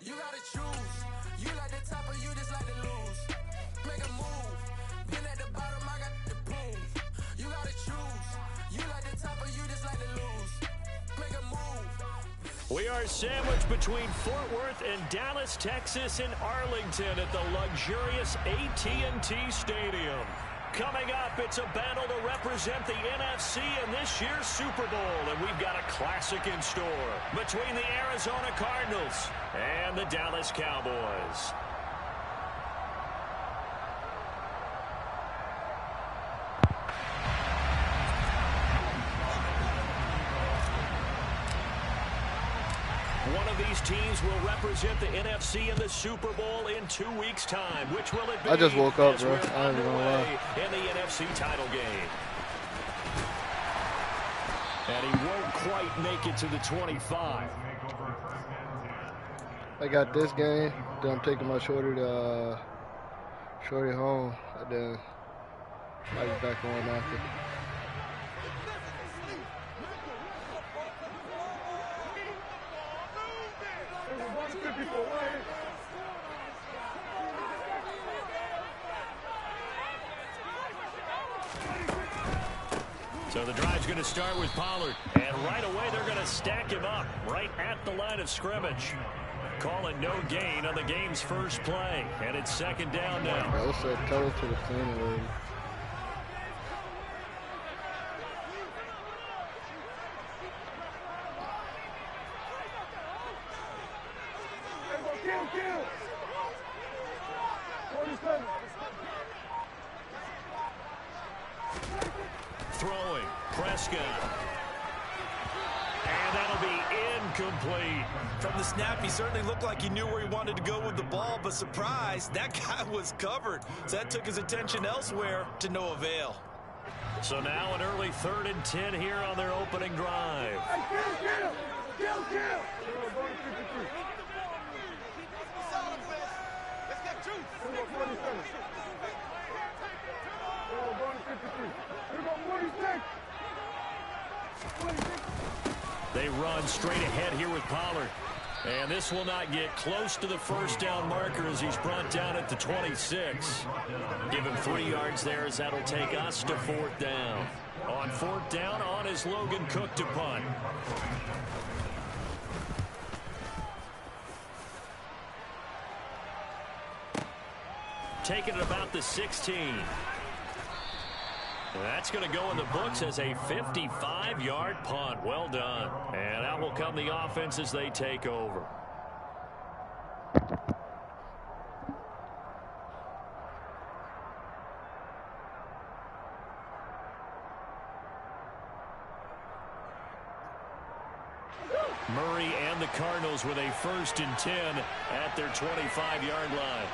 You gotta choose. You like the top or you just like to lose. Make a move. Been at the bottom, I got the prove. You gotta choose. You like the top or you just like to lose. Make a move. We are sandwiched between Fort Worth and Dallas, Texas, and Arlington at the luxurious AT&T Stadium. Coming up, it's a battle to represent the NFC in this year's Super Bowl, and we've got a classic in store between the Arizona Cardinals and the Dallas Cowboys. One of these teams will represent the NFC in the Super Bowl in 2 weeks' time. Which will it be? I just woke up, bro. I ain't gonna lie. In the NFC title game. And he won't quite make it to the 25. I got this game. Then I'm taking my shorty home. And then I'll be back on after. So the drive's going to start with Pollard. And right away, they're going to stack him up right at the line of scrimmage. Calling no gain on the game's first play. And it's second down now. I also tell it to the cleaner lady. Throwing, Prescott. And that'll be incomplete. From the snap, he certainly looked like he knew where he wanted to go with the ball, but surprise, that guy was covered. So that took his attention elsewhere to no avail. So now an early 3rd and 10 here on their opening drive. They run straight ahead here with Pollard. And this will not get close to the first down marker as he's brought down at the 26. Give him 3 yards there as that'll take us to 4th down. On 4th down, on is Logan Cook to punt. Taking it about the 16. That's going to go in the books as a 55-yard punt. Well done. And out will come the offense as they take over. Murray and the Cardinals with a 1st and 10 at their 25-yard line.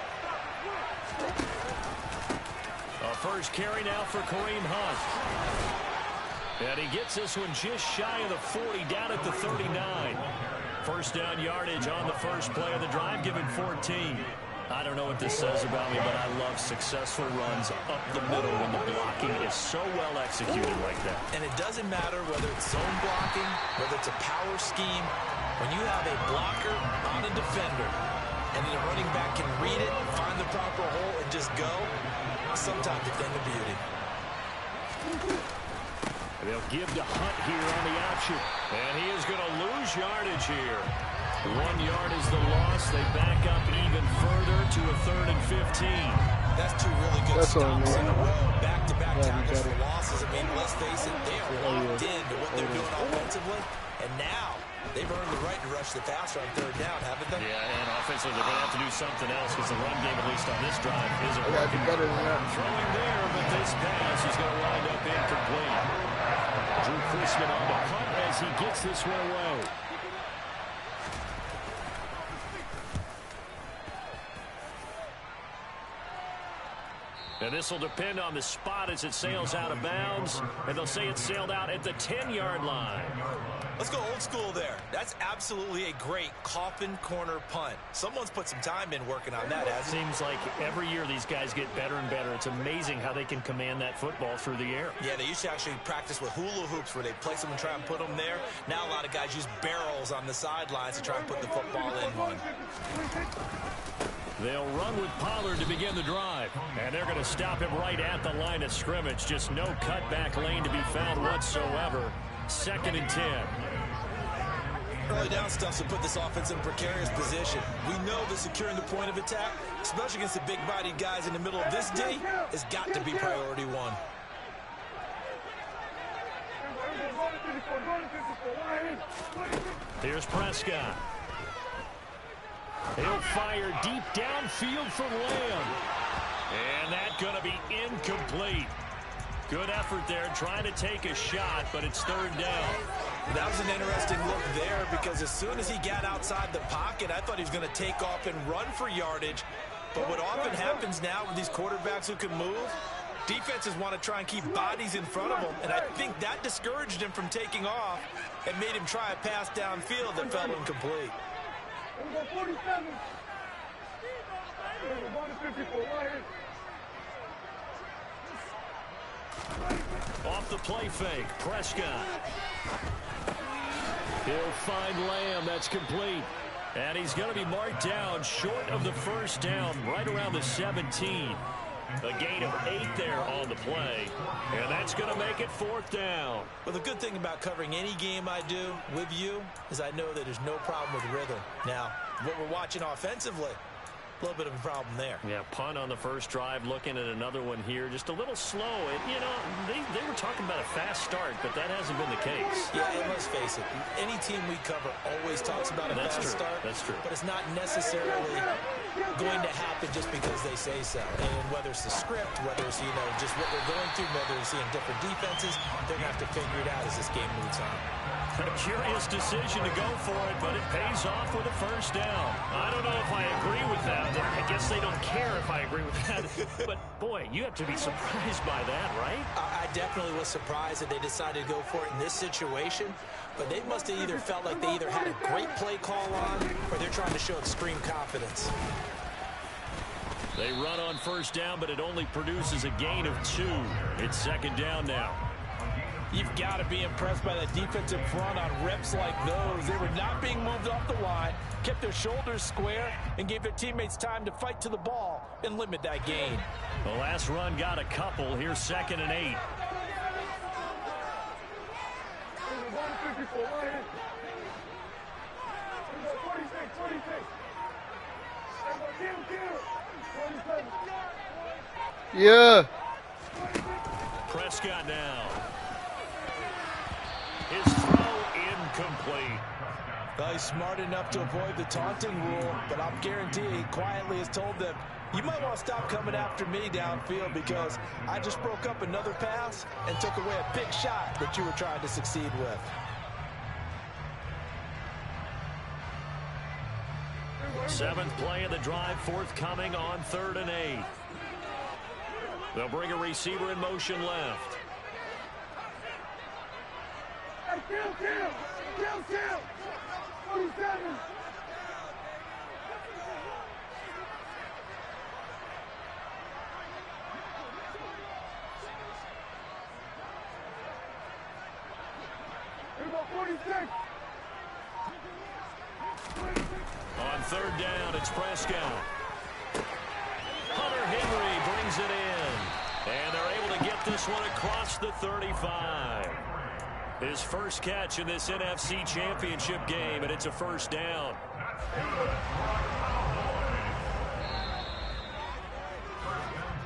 A first carry now for Kareem Hunt. And he gets this one just shy of the 40, down at the 39. First down yardage on the first play of the drive, given 14. I don't know what this says about me, but I love successful runs up the middle when the blocking is so well executed like that. And it doesn't matter whether it's zone blocking, whether it's a power scheme. When you have a blocker on a defender, and then the running back can read it, find the proper hole, and just go, sometimes it's then the beauty. They'll give to Hunt here on the option. And he is going to lose yardage here. 1 yard is the loss. They back up even further to a 3rd and 15. That's 2 really good stops in a row. Back-to-back tackles for losses. I mean, let's face it, they are locked into what they're doing offensively. And now they've earned the right to rush the passer on 3rd down, haven't they? Yeah, and offensively they're going to have to do something else because the run game, at least on this drive, isn't working. Better than that. Throwing there, but this pass is going to wind up incomplete. Drew Chrisman on the punt as he gets this one away. And this will depend on the spot as it sails out of bounds. And they'll say it sailed out at the 10-yard line. Let's go old school there. That's absolutely a great coffin corner punt. Someone's put some time in working on that, hasn't it? Seems like every year these guys get better and better. It's amazing how they can command that football through the air. Yeah, they used to actually practice with hula hoops where they place them and try and put them there. Now a lot of guys use barrels on the sidelines to try and put the football in one. They'll run with Pollard to begin the drive. And they're going to stop him right at the line of scrimmage. Just no cutback lane to be found whatsoever. 2nd and 10. Early down stuff to put this offense in a precarious position. We know that securing the point of attack, especially against the big-bodied guys in the middle of this D, has got to be priority one. Here's Prescott. He'll fire deep downfield for Lamb. And that's going to be incomplete. Good effort there, trying to take a shot, but it's 3rd down. That was an interesting look there because as soon as he got outside the pocket, I thought he was going to take off and run for yardage. But what often happens now with these quarterbacks who can move, defenses want to try and keep bodies in front of them, and I think that discouraged him from taking off and made him try a pass downfield that fell incomplete. Off the play fake, Prescott. He'll find Lamb. That's complete. And he's going to be marked down short of the 1st down, right around the 17. A gain of 8 there on the play. And that's going to make it 4th down. Well, the good thing about covering any game I do with you is I know that there's no problem with rhythm. Now, what we're watching offensively, a little bit of a problem there. Yeah, punt on the first drive, looking at another one here. Just a little slow. You know, they were talking about a fast start, but that hasn't been the case. Yeah, and let's face it, any team we cover always talks about a fast start. That's true. But it's not necessarily going to happen just because they say so. And whether it's the script, whether it's, you know, just what they're going through, whether it's seeing different defenses, they're going to have to figure it out as this game moves on. A curious decision to go for it, but it pays off with a 1st down. I don't know if I agree with that. I guess they don't care if I agree with that. But, boy, you have to be surprised by that, right? I definitely was surprised that they decided to go for it in this situation. But they must have either felt like they either had a great play call on or they're trying to show extreme confidence. They run on 1st down, but it only produces a gain of 2. It's 2nd down now. You've got to be impressed by the defensive front on reps like those. They were not being moved off the line, kept their shoulders square, and gave their teammates time to fight to the ball and limit that gain. The last run got a couple. Here's 2nd and 8. Yeah. Prescott now. His throw incomplete. Well, he's smart enough to avoid the taunting rule, but I'm guaranteeing he quietly has told them, you might want to stop coming after me downfield because I just broke up another pass and took away a big shot that you were trying to succeed with. Seventh play of the drive, forthcoming on 3rd and 8. They'll bring a receiver in motion left. Kill! 47! Here we go, 46! On 3rd down, it's Prescott. Hunter Henry brings it in. And they're able to get this one across the 35. His first catch in this NFC Championship game, and it's a 1st down.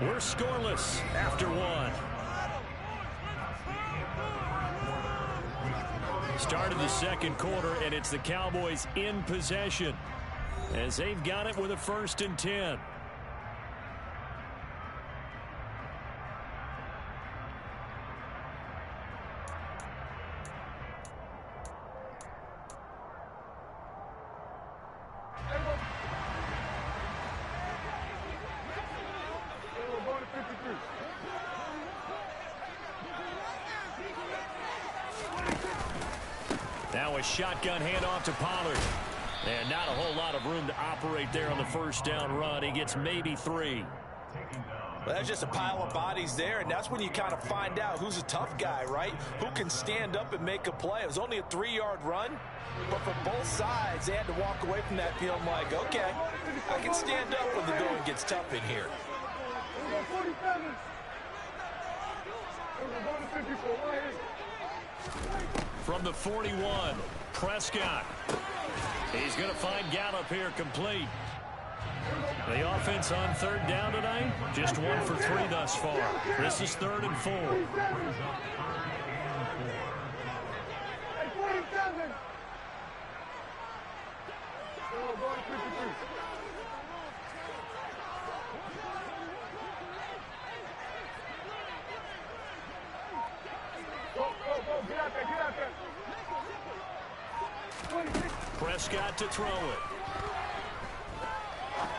We're scoreless after 1. Started the 2nd quarter, and it's the Cowboys in possession as they've got it with a 1st and 10. shotgun handoff to Pollard. And not a whole lot of room to operate there on the first down run. He gets maybe 3. Well, that's just a pile of bodies there, and that's when you kind of find out who's a tough guy, right? Who can stand up and make a play. It was only a 3-yard run, but for both sides, they had to walk away from that feeling like, okay, I can stand up when the going gets tough in here. From the 41, Prescott. He's going to find Gallup here complete. The offense on 3rd down tonight, just 1 for 3 thus far. This is 3rd and 4. Prescott to throw it.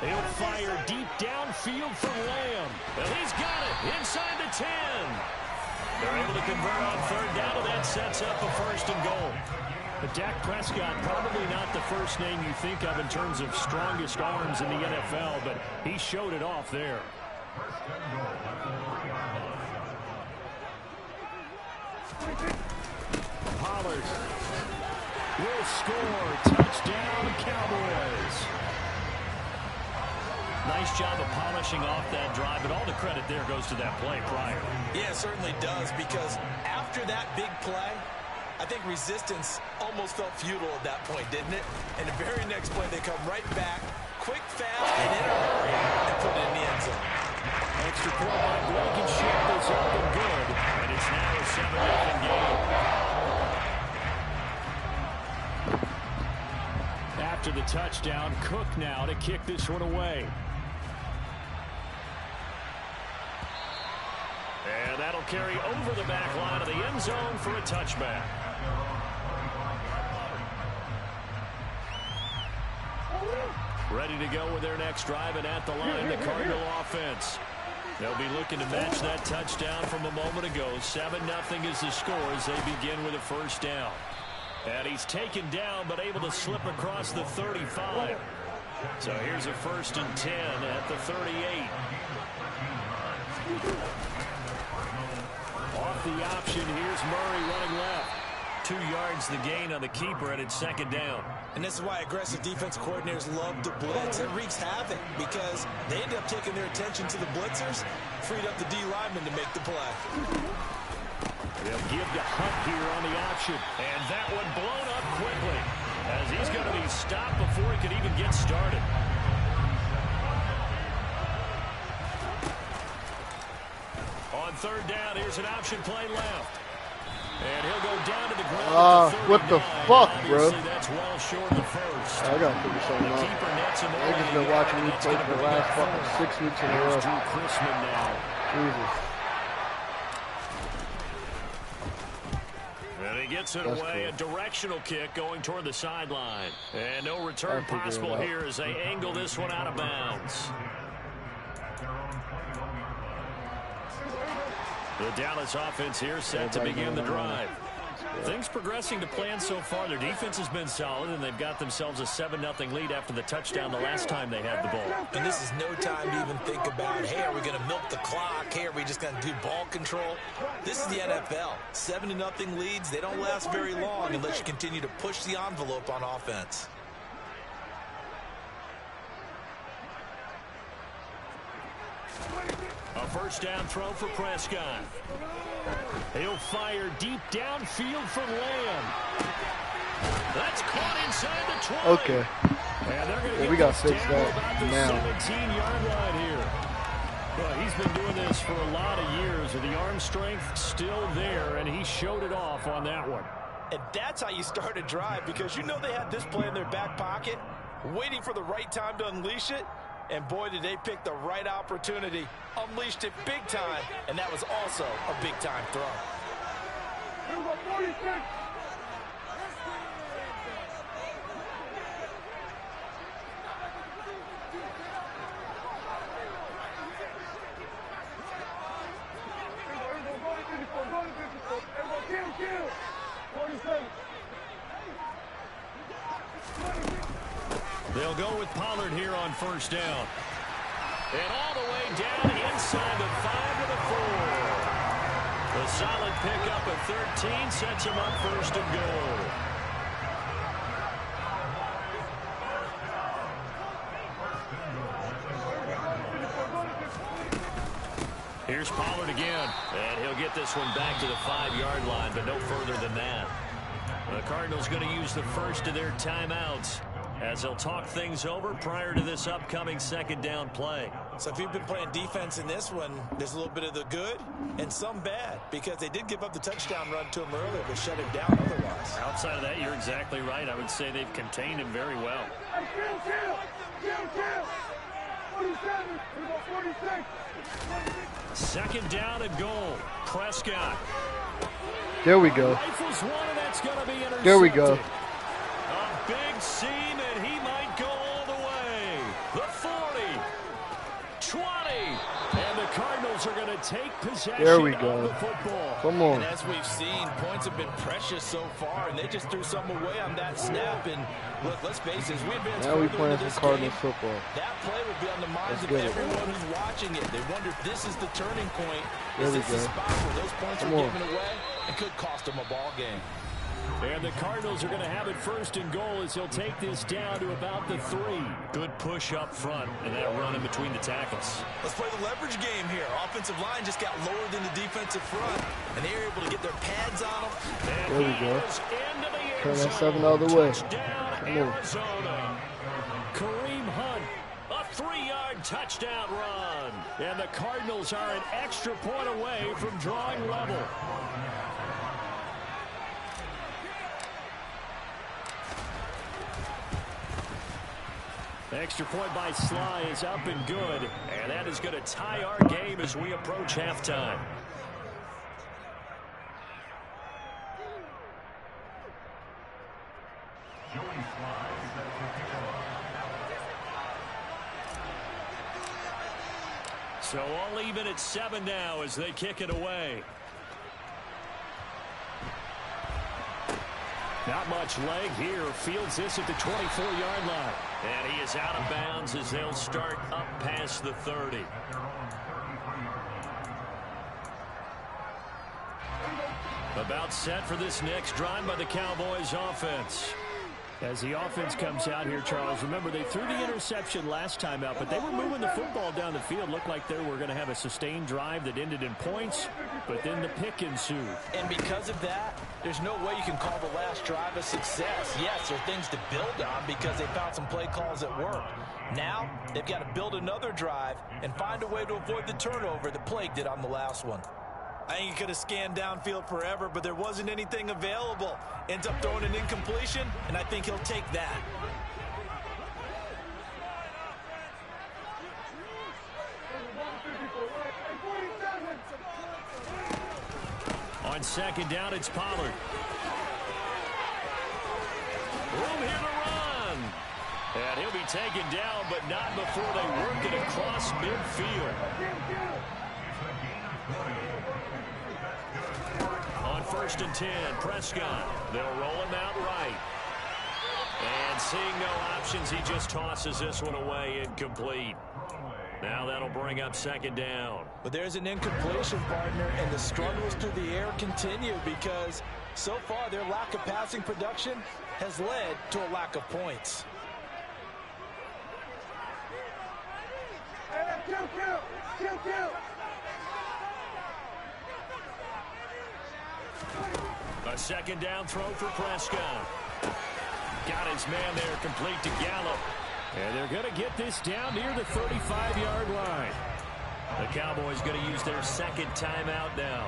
He'll fire deep downfield for Lamb. And he's got it inside the 10. They're able to convert on 3rd down, and that sets up a 1st and goal. But Dak Prescott, probably not the first name you think of in terms of strongest arms in the NFL, but he showed it off there. Pollard will score. Touchdown, Cowboys. Nice job of polishing off that drive, but all the credit there goes to that play prior. Yeah, it certainly does, because after that big play, I think resistance almost felt futile at that point, didn't it? And the very next play, they come right back, quick, fast, and in a hurry, and put it in the end zone. Extra point by Blankenship is up and good, and it's now a 7-0 game. After the touchdown, Cook now to kick this one away. And that'll carry over the back line of the end zone for a touchback. Ready to go with their next drive, and at the line, the Cardinal offense. They'll be looking to match that touchdown from a moment ago. 7-0 is the score as they begin with a 1st down. And he's taken down, but able to slip across the 35. So here's a 1st and 10 at the 38. Off the option, here's Murray running left. 2 yards the gain on the keeper, and it's 2nd down. And this is why aggressive defense coordinators love to blitz. It wreaks havoc because they end up taking their attention to the blitzers, freed up the D lineman to make the play. They'll give to Hunt here on the option. And that one blown up quickly as he's going to be stopped before he could even get started. On 3rd down, here's an option play left. And he'll go down to the ground. What the fuck, bro? That's well short of the 1st. I gotta figure something out. I just been watching me play for the last fucking 6 weeks in a row. Drew Chrisman now. Jesus. And he gets it away, cool. A directional kick going toward the sideline. And no return possible here as they angle this one out of bounds. The Dallas offense here set to begin the drive. Things progressing to plan so far. Their defense has been solid, and they've got themselves a 7-0 lead after the touchdown the last time they had the ball. And this is no time to even think about, hey, are we going to milk the clock? Hey, are we just going to do ball control? This is the NFL. 7-0 leads, they don't last very long unless you continue to push the envelope on offense. A 1st down throw for Prescott. He'll fire deep downfield for Lamb. That's caught inside the 20. Okay. And they're going to we got to fix that about the now. 17-yard line here. Well, he's been doing this for a lot of years with the arm strength still there, and he showed it off on that one. And that's how you start a drive, because you know they had this play in their back pocket, waiting for the right time to unleash it. And boy, did they pick the right opportunity. Unleashed it big time, and that was also a big-time throw. They'll go with Pollard here on first down. And all the way down inside the 5 to the 4. The solid pickup of 13 sets him up first and goal. Here's Pollard again, and he'll get this one back to the 5-yard line, but no further than that. The Cardinals going to use the first of their timeouts as they'll talk things over prior to this upcoming second down play. So if you've been playing defense in this one, there's a little bit of the good and some bad, because they did give up the touchdown run to him earlier, but shut him down otherwise. Outside of that, you're exactly right. I would say they've contained him very well. Second down and goal. Prescott. There we go. There we go. A big seam, and he might go all the way. The 40, 20, and the Cardinals are going to take possession there we go. Of the football. Come on. And as we've seen, points have been precious so far, and they just threw some away on that snap. And look, let's face it, as we advance now we further playing into some this Cardinals game, football. that play would be on the minds of everyone who's watching it. They wonder if this is the turning point. There is we this go. the spot where those points are given away? It could cost them a ball game. And the Cardinals are going to have it first and goal as he'll take this down to about the 3. Good push up front and that run in between the tackles. Let's play the leverage game here. Offensive line just got lower than the defensive front, and they were able to get their pads on them. And there we go. Turn that 7 the other way. Come on. Kareem Hunt, a 3-yard touchdown run. And the Cardinals are an extra point away from drawing level. Extra point by Sly is up and good, and that is going to tie our game as we approach halftime. So all even at 7 now as they kick it away. Not much leg here. Fields this at the 24-yard line. And he is out of bounds as they'll start up past the 30. About set for this next drive by the Cowboys offense. As the offense comes out here, Charles, remember they threw the interception last time out, but they were moving the football down the field. Looked like they were going to have a sustained drive that ended in points, but then the pick ensued. And because of that, there's no way you can call the last drive a success. Yes, there are things to build on because they found some play calls that worked. Now, they've got to build another drive and find a way to avoid the turnover that plagued it on the last one. I think he could have scanned downfield forever, but there wasn't anything available. Ends up throwing an incompletion, and I think he'll take that. On second down, it's Pollard. Room here to run. And he'll be taken down, but not before they work it across midfield. On first and 10, Prescott. They'll roll him out right. And seeing no options, he just tosses this one away, incomplete. Now that'll bring up second down. But there's an incompletion, partner, and the struggles through the air continue because so far their lack of passing production has led to a lack of points. A second down throw for Prescott. Got his man there, complete to Gallup. And they're going to get this down near the 35-yard line. The Cowboys going to use their second timeout now,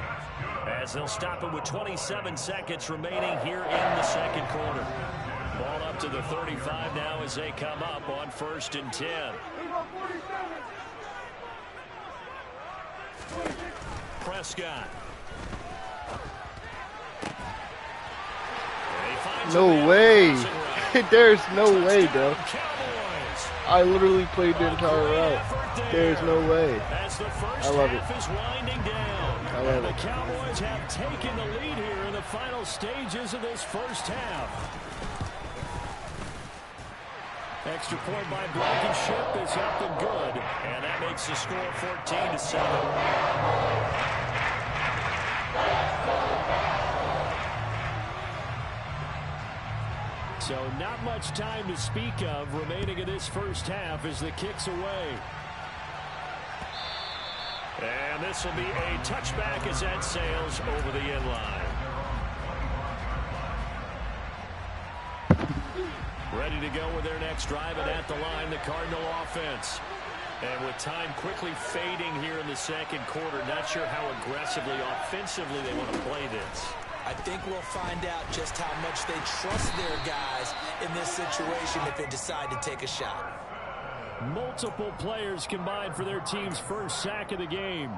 as they'll stop it with 27 seconds remaining here in the second quarter. Ball up to the 35 now as they come up on first and 10. Prescott. No way. There's no way, bro. I literally played the entire route. There's no way. I love it. I love it. The Cowboys have taken the lead here in the final stages of this first half. Extra point by Blankenship is up and good. And that makes the score 14-7. So not much time to speak of remaining in this first half as the kick's away. And this will be a touchback as that sails over the end line. Ready to go with their next drive, and at the line, the Cardinal offense. And with time quickly fading here in the second quarter, not sure how aggressively, offensively they want to play this. I think we'll find out just how much they trust their guys in this situation if they decide to take a shot. Multiple players combined for their team's first sack of the game.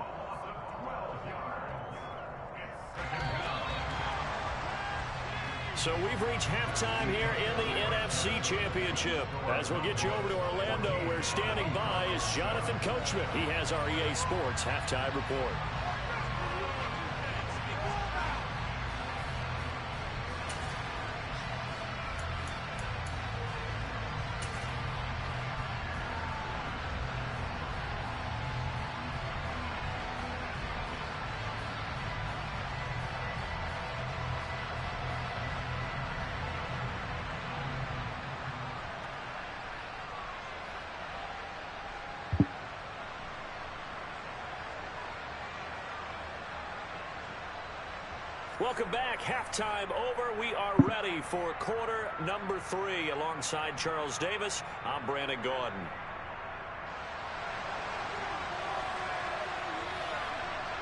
So we've reached halftime here in the NFC Championship. As we'll get you over to Orlando, where standing by is Jonathan Coachman. He has our EA Sports halftime report. Welcome back. Halftime over. We are ready for quarter number 3. Alongside Charles Davis, I'm Brandon Gordon.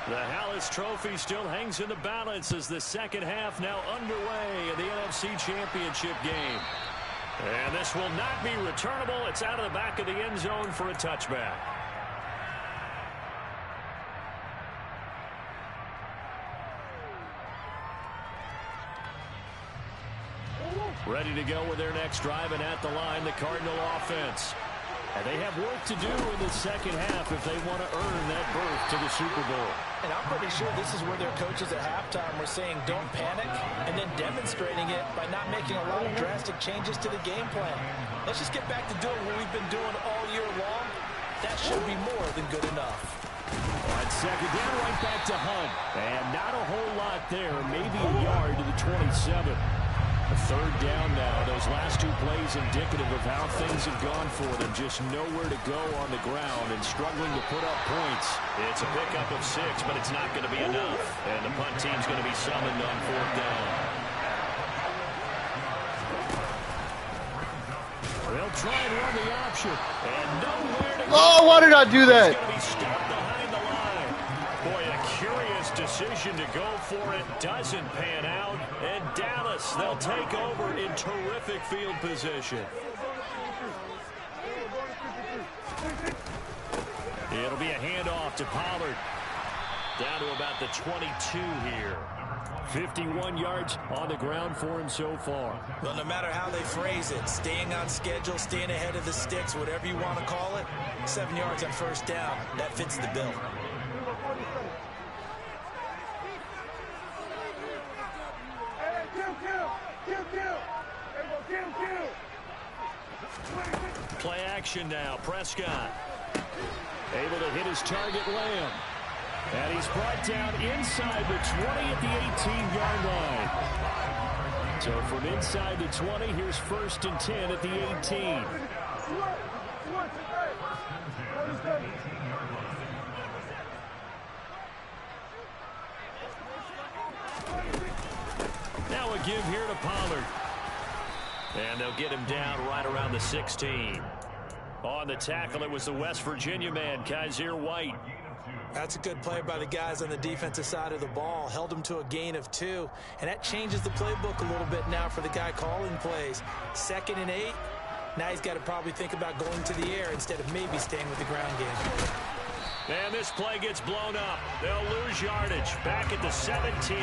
The Hallis Trophy still hangs in the balance as the second half now underway in the NFC Championship game. And this will not be returnable. It's out of the back of the end zone for a touchback. Ready to go with their next drive, and at the line, the Cardinal offense. And they have work to do in the second half if they want to earn that berth to the Super Bowl. And I'm pretty sure this is where their coaches at halftime were saying don't panic, and then demonstrating it by not making a lot of drastic changes to the game plan. Let's just get back to doing what we've been doing all year long. That should be more than good enough. On second down, right back to Hunt. And not a whole lot there, maybe a yard to the 27. A third down now. Those last two plays indicative of how things have gone for them. Just nowhere to go on the ground and struggling to put up points. It's a pickup of 6, but it's not going to be enough. And the punt team's going to be summoned on fourth down. They'll try and run the option. And nowhere to go. Oh, why did I do that? It's going to be stopped behind the line. Boy, a curious decision to go for it. Doesn't pan out. And Dallas, they'll take over in terrific field position. It'll be a handoff to Pollard. Down to about the 22 here. 51 yards on the ground for him so far. Well, no matter how they phrase it, staying on schedule, staying ahead of the sticks, whatever you want to call it, 7 yards on first down, that fits the bill. Play action now. Prescott able to hit his target, Lamb. And he's brought down inside the 20 at the 18-yard line. So from inside the 20, here's 1st and 10 at the 18. Now a give here to Pollard. And they'll get him down right around the 16. On the tackle, it was the West Virginia man, Kaiser White. That's a good play by the guys on the defensive side of the ball. Held him to a gain of 2. And that changes the playbook a little bit now for the guy calling plays. 2nd and 8. Now he's got to probably think about going to the air instead of maybe staying with the ground game. And this play gets blown up. They'll lose yardage. Back at the 17.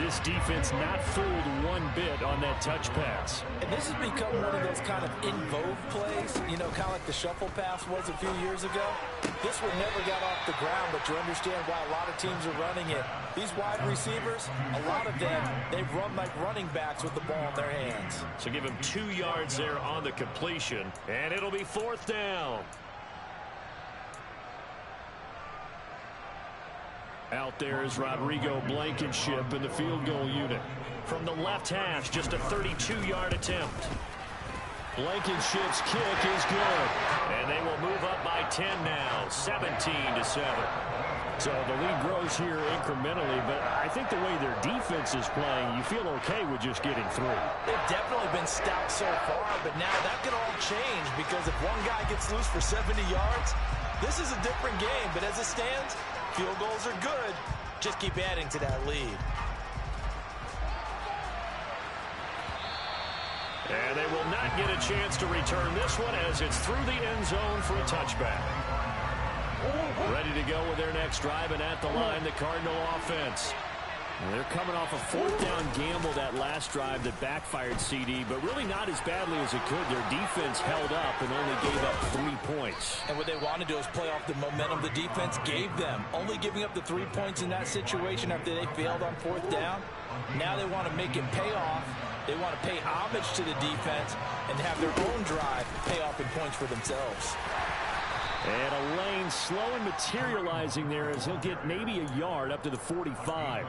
this defense not fooled one bit on that touch pass. And this has become one of those kind of in vogue plays, you know, kind of like the shuffle pass was a few years ago. This one never got off the ground, but you understand why a lot of teams are running it. These wide receivers, a lot of them, they run like running backs with the ball in their hands. So give him 2 yards there on the completion, and it'll be 4th down. Out there is Rodrigo Blankenship in the field goal unit. From the left hash, just a 32-yard attempt. Blankenship's kick is good. And they will move up by 10 now, 17-7. So the lead grows here incrementally, but I think the way their defense is playing, you feel okay with just getting through. They've definitely been stout so far, but now that could all change because if one guy gets loose for 70 yards, this is a different game. But as it stands, field goals are good. Just keep adding to that lead. And they will not get a chance to return this one as it's through the end zone for a touchback. Ready to go with their next drive, and at the line, the Cardinal offense. And they're coming off a 4th down gamble that last drive that backfired, CD, but really not as badly as it could. Their defense held up and only gave up 3 points. And what they want to do is play off the momentum the defense gave them. Only giving up the 3 points in that situation after they failed on 4th down. Now they want to make it pay off. They want to pay homage to the defense and have their own drive pay off in points for themselves. And a lane slow and materializing there as he'll get maybe a yard up to the 45.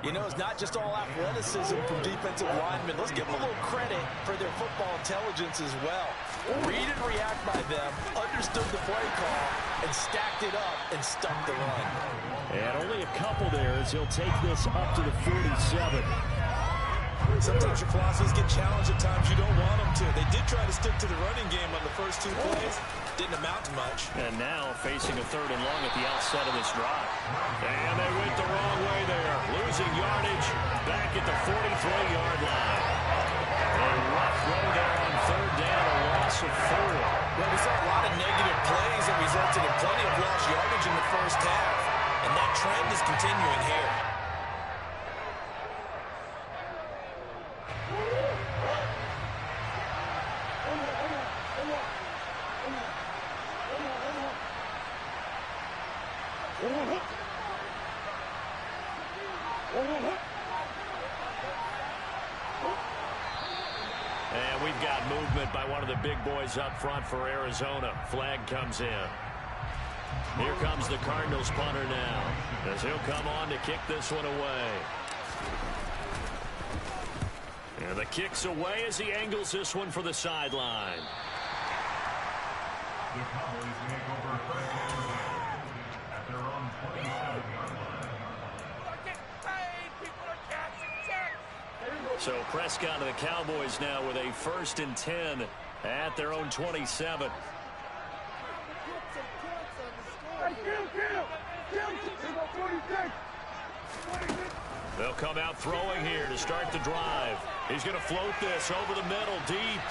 You know, it's not just all athleticism from defensive linemen. Let's give them a little credit for their football intelligence as well. Read and react by them, understood the play call, and stacked it up and stumped the run. And only a couple there as he'll take this up to the 47. Sometimes your philosophies get challenged at times you don't want them to. They did try to stick to the running game on the first 2 plays. Didn't amount to much. And now facing a 3rd and long at the outset of this drive. And they went the wrong way there. Losing yardage back at the 43-yard line. A rough row there on 3rd down, a loss of 4. Well, we saw a lot of negative plays that resulted in plenty of lost yardage in the first half. And that trend is continuing here. And we've got movement by one of the big boys up front for Arizona. Flag comes in. Here comes the Cardinals punter now, as he'll come on to kick this one away. And the kick's away as he angles this one for the sideline. The Cowboys make over at their own 27-yard line. So Prescott and the Cowboys now with a 1st and 10 at their own 27. They'll come out throwing here to start the drive. He's going to float this over the middle deep.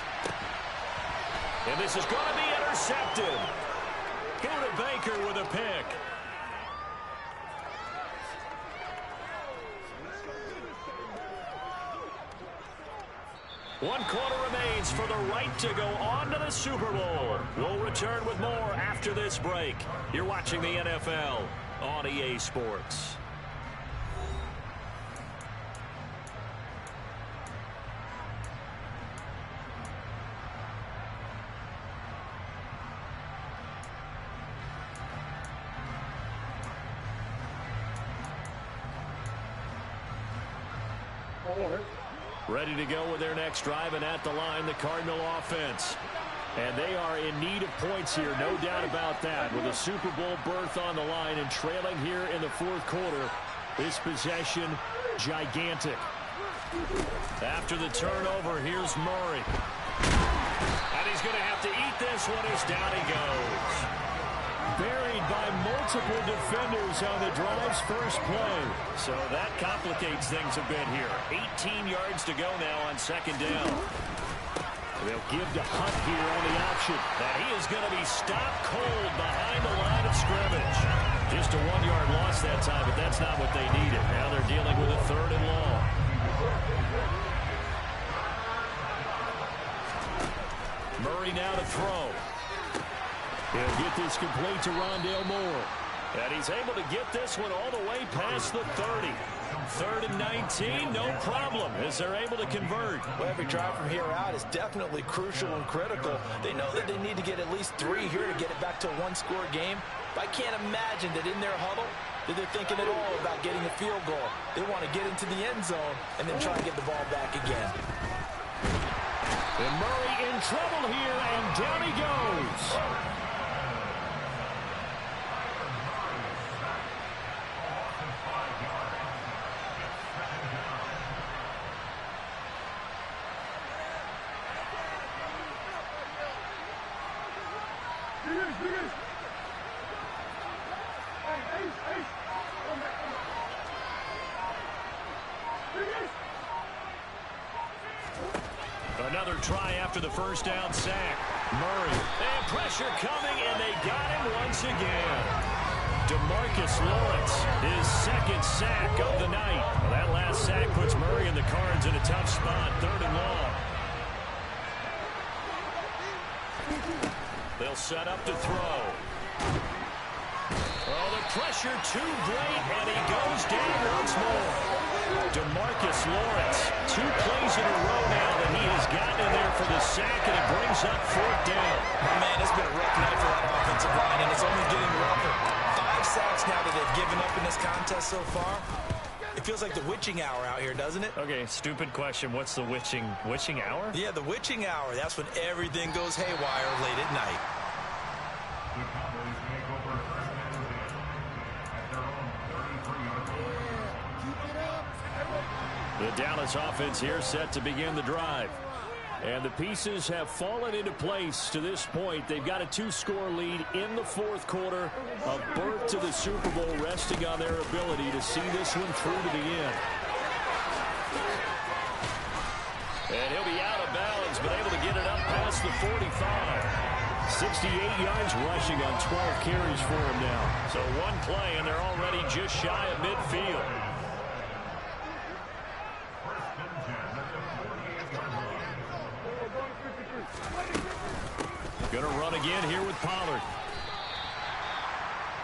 And this is going to be intercepted. Buda Baker with a pick. One quarter remains for the right to go on to the Super Bowl. We'll return with more after this break. You're watching the NFL on EA Sports. Ready to go with their next drive, and at the line, the Cardinal offense. And they are in need of points here, no doubt about that. With a Super Bowl berth on the line and trailing here in the 4th quarter, this possession, gigantic. After the turnover, here's Murray. And he's going to have to eat this one as down he goes. Buried by multiple defenders on the drive's first play. So that complicates things a bit here. 18 yards to go now on 2nd down. They'll give to Hunt here on the option. And he is going to be stopped cold behind the line of scrimmage. Just a 1-yard loss that time, but that's not what they needed. Now they're dealing with a 3rd and long. Murray now to throw. He'll get this complete to Rondale Moore. And he's able to get this one all the way past the 30. 3rd and 19, no problem, as they're able to convert. Well, every drive from here out is definitely crucial and critical. They know that they need to get at least 3 here to get it back to a 1-score game. But I can't imagine that in their huddle that they're thinking at all about getting a field goal. They want to get into the end zone and then try and get the ball back again. And Murray in trouble here, and down he goes. Another try after the first down sack. Murray, and pressure coming, and they got him once again. DeMarcus Lawrence, his 2nd sack of the night. Well, that last sack puts Murray and the Cards in a tough spot, 3rd and long. They'll set up to throw. Oh, the pressure too great, and he goes down once more. DeMarcus Lawrence, 2 plays in a row now that he has gotten in there for the sack, and it brings up 4th down. Oh, man, it's been a rough night for that offensive line, and it's only getting rougher. 5 sacks now that they've given up in this contest so far. It feels like the witching hour out here, doesn't it? Okay, stupid question. What's the witching hour? Yeah, the witching hour. That's when everything goes haywire late at night. The Cowboys make over 1st and 10 at their own 33-yard line. The Dallas offense here set to begin the drive. And the pieces have fallen into place to this point. They've got a 2-score lead in the 4th quarter. A berth to the Super Bowl resting on their ability to see this one through to the end. And he'll be out of bounds, but able to get it up past the 45. 68 yards rushing on 12 carries for him now. So 1 play, and they're already just shy of midfield. Going to run again here with Pollard.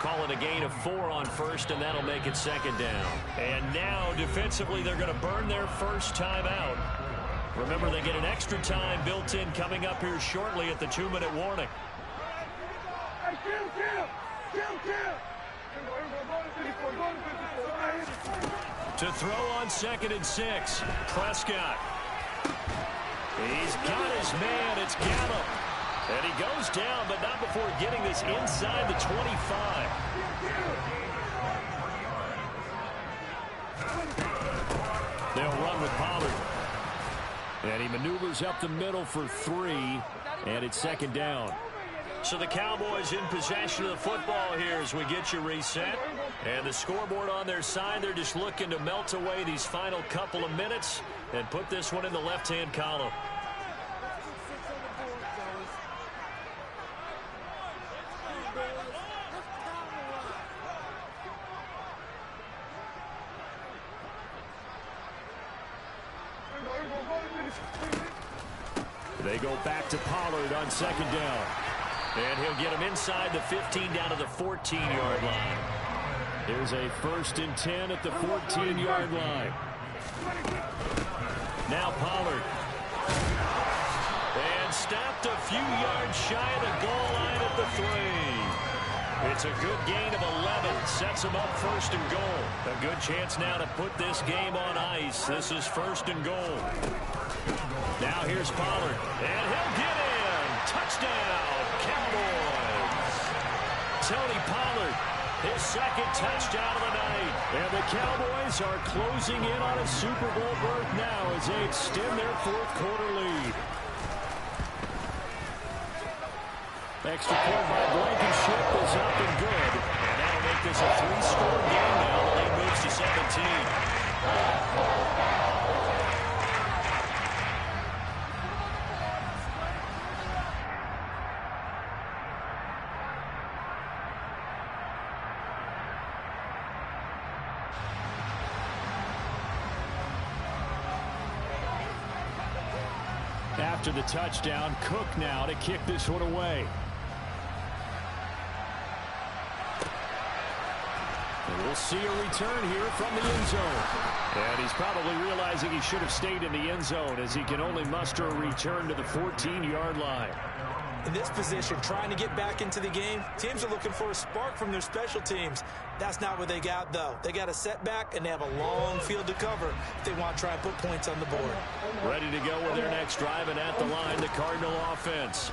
Call it a gain of 4 on 1st, and that'll make it 2nd down. And now, defensively, they're going to burn their first time out. Remember, they get an extra time built in coming up here shortly at the 2-minute warning. To throw on 2nd and 6, Prescott. He's got his man. It's Gallup. And he goes down, but not before getting this inside the 25. They'll run with Pollard. And he maneuvers up the middle for 3, and it's 2nd down. So the Cowboys in possession of the football here as we get you reset. And the scoreboard on their side, they're just looking to melt away these final couple of minutes and put this one in the left-hand column. They go back to Pollard on 2nd down. And he'll get him inside the 15 down to the 14-yard line. Here's a 1st and 10 at the 14-yard line. Now Pollard. And stopped a few yards shy of the goal line at the 3. It's a good gain of 11. Sets him up 1st and goal. A good chance now to put this game on ice. This is 1st and goal. Now here's Pollard. And he'll get in. Touchdown, Cowboys. Tony Pollard, his 2nd touchdown of the night. And the Cowboys are closing in on a Super Bowl berth now as they extend their 4th quarter lead. Extra point by Blankenship is up and good. And that'll make this a 3-score game now. The lead moves to 17. After the touchdown, Cook now to kick this one away. And we'll see a return here from the end zone. And he's probably realizing he should have stayed in the end zone as he can only muster a return to the 14-yard line. In this position, trying to get back into the game, teams are looking for a spark from their special teams. That's not what they got, though. They got a setback, and they have a long field to cover if they want to try and put points on the board. Ready to go with their next drive, and at the line, the Cardinal offense.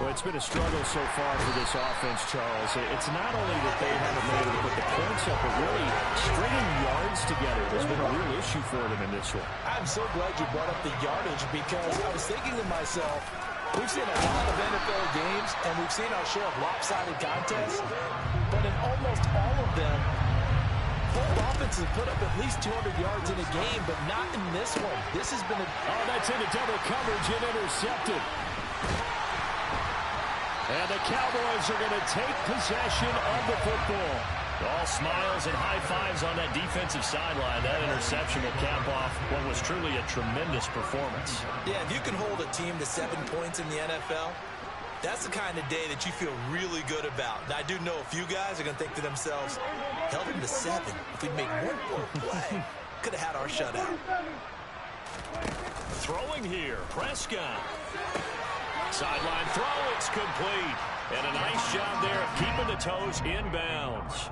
Well, it's been a struggle so far for this offense, Charles. It's not only that they haven't been able to put the points up, but really stringing yards together has been a real issue for them in this one. I'm so glad you brought up the yardage because I was thinking to myself, we've seen a lot of NFL games, and we've seen our share of lopsided contests, but in almost all of them, both offenses put up at least 200 yards in a game, but not in this one. This has been a... Oh, that's into double coverage and intercepted. And the Cowboys are going to take possession of the football. All smiles and high fives on that defensive sideline. That interception will cap off what was truly a tremendous performance. Yeah, if you can hold a team to 7 points in the NFL, that's the kind of day that you feel really good about. Now, I do know a few guys are going to think to themselves, held them to 7. If we'd make one more play, could have had our shutout. Throwing here, Prescott. Sideline throw, it's complete. And a nice job there of keeping the toes in bounds.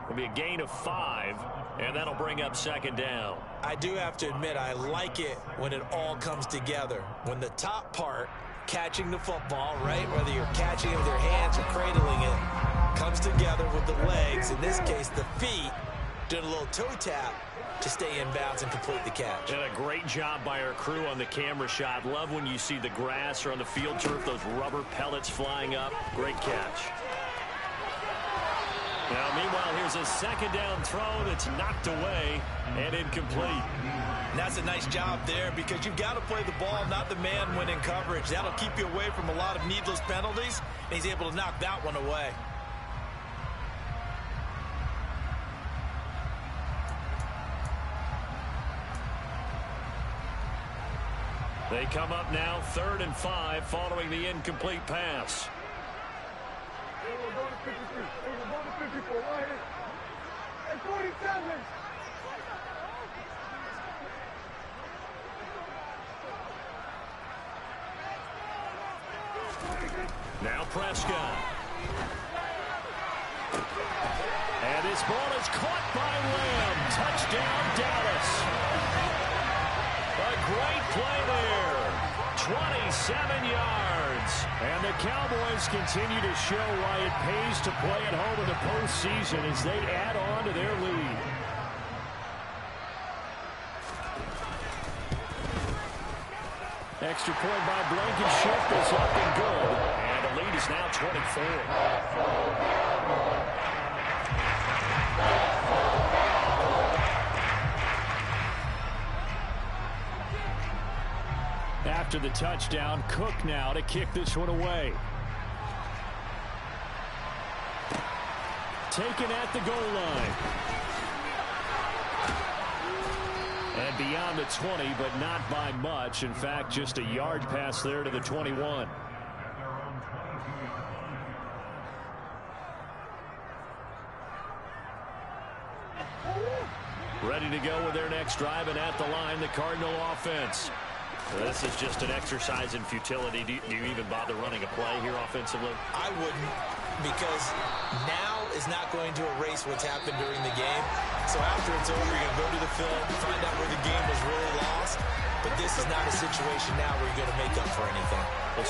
It'll be a gain of 5, and that'll bring up second down. I do have to admit, I like it when it all comes together. When the top part, catching the football, right, whether you're catching it with your hands or cradling it, comes together with the legs, in this case the feet, doing a little toe tap to stay in bounds and complete the catch. And a great job by our crew on the camera shot. Love when you see the grass or on the field turf, those rubber pellets flying up. Great catch. Now, meanwhile, here's a second down throw that's knocked away and incomplete. And that's a nice job there because you've got to play the ball, not the man when in coverage. That'll keep you away from a lot of needless penalties, and he's able to knock that one away. They come up now 3rd and 5 following the incomplete pass. Now Prescott. And his ball is caught by Lamb. Touchdown, Dallas. A great play there. 27 yards. And the Cowboys continue to show why it pays to play at home in the postseason as they add on to their lead. Extra point by Blankenship is up and good. And the lead is now 24. After the touchdown, Cook now to kick this one away. Taken at the goal line. And beyond the 20, but not by much. In fact, just a yard pass there to the 21. Ready to go with their next drive, and at the line, the Cardinal offense. This is just an exercise in futility. Do you even bother running a play here offensively? I wouldn't, because now is not going to erase what's happened during the game. So after it's over, you're going to go to the film, find out where the game was really lost. But this is not a situation now where you're going to make up for anything. We'll see.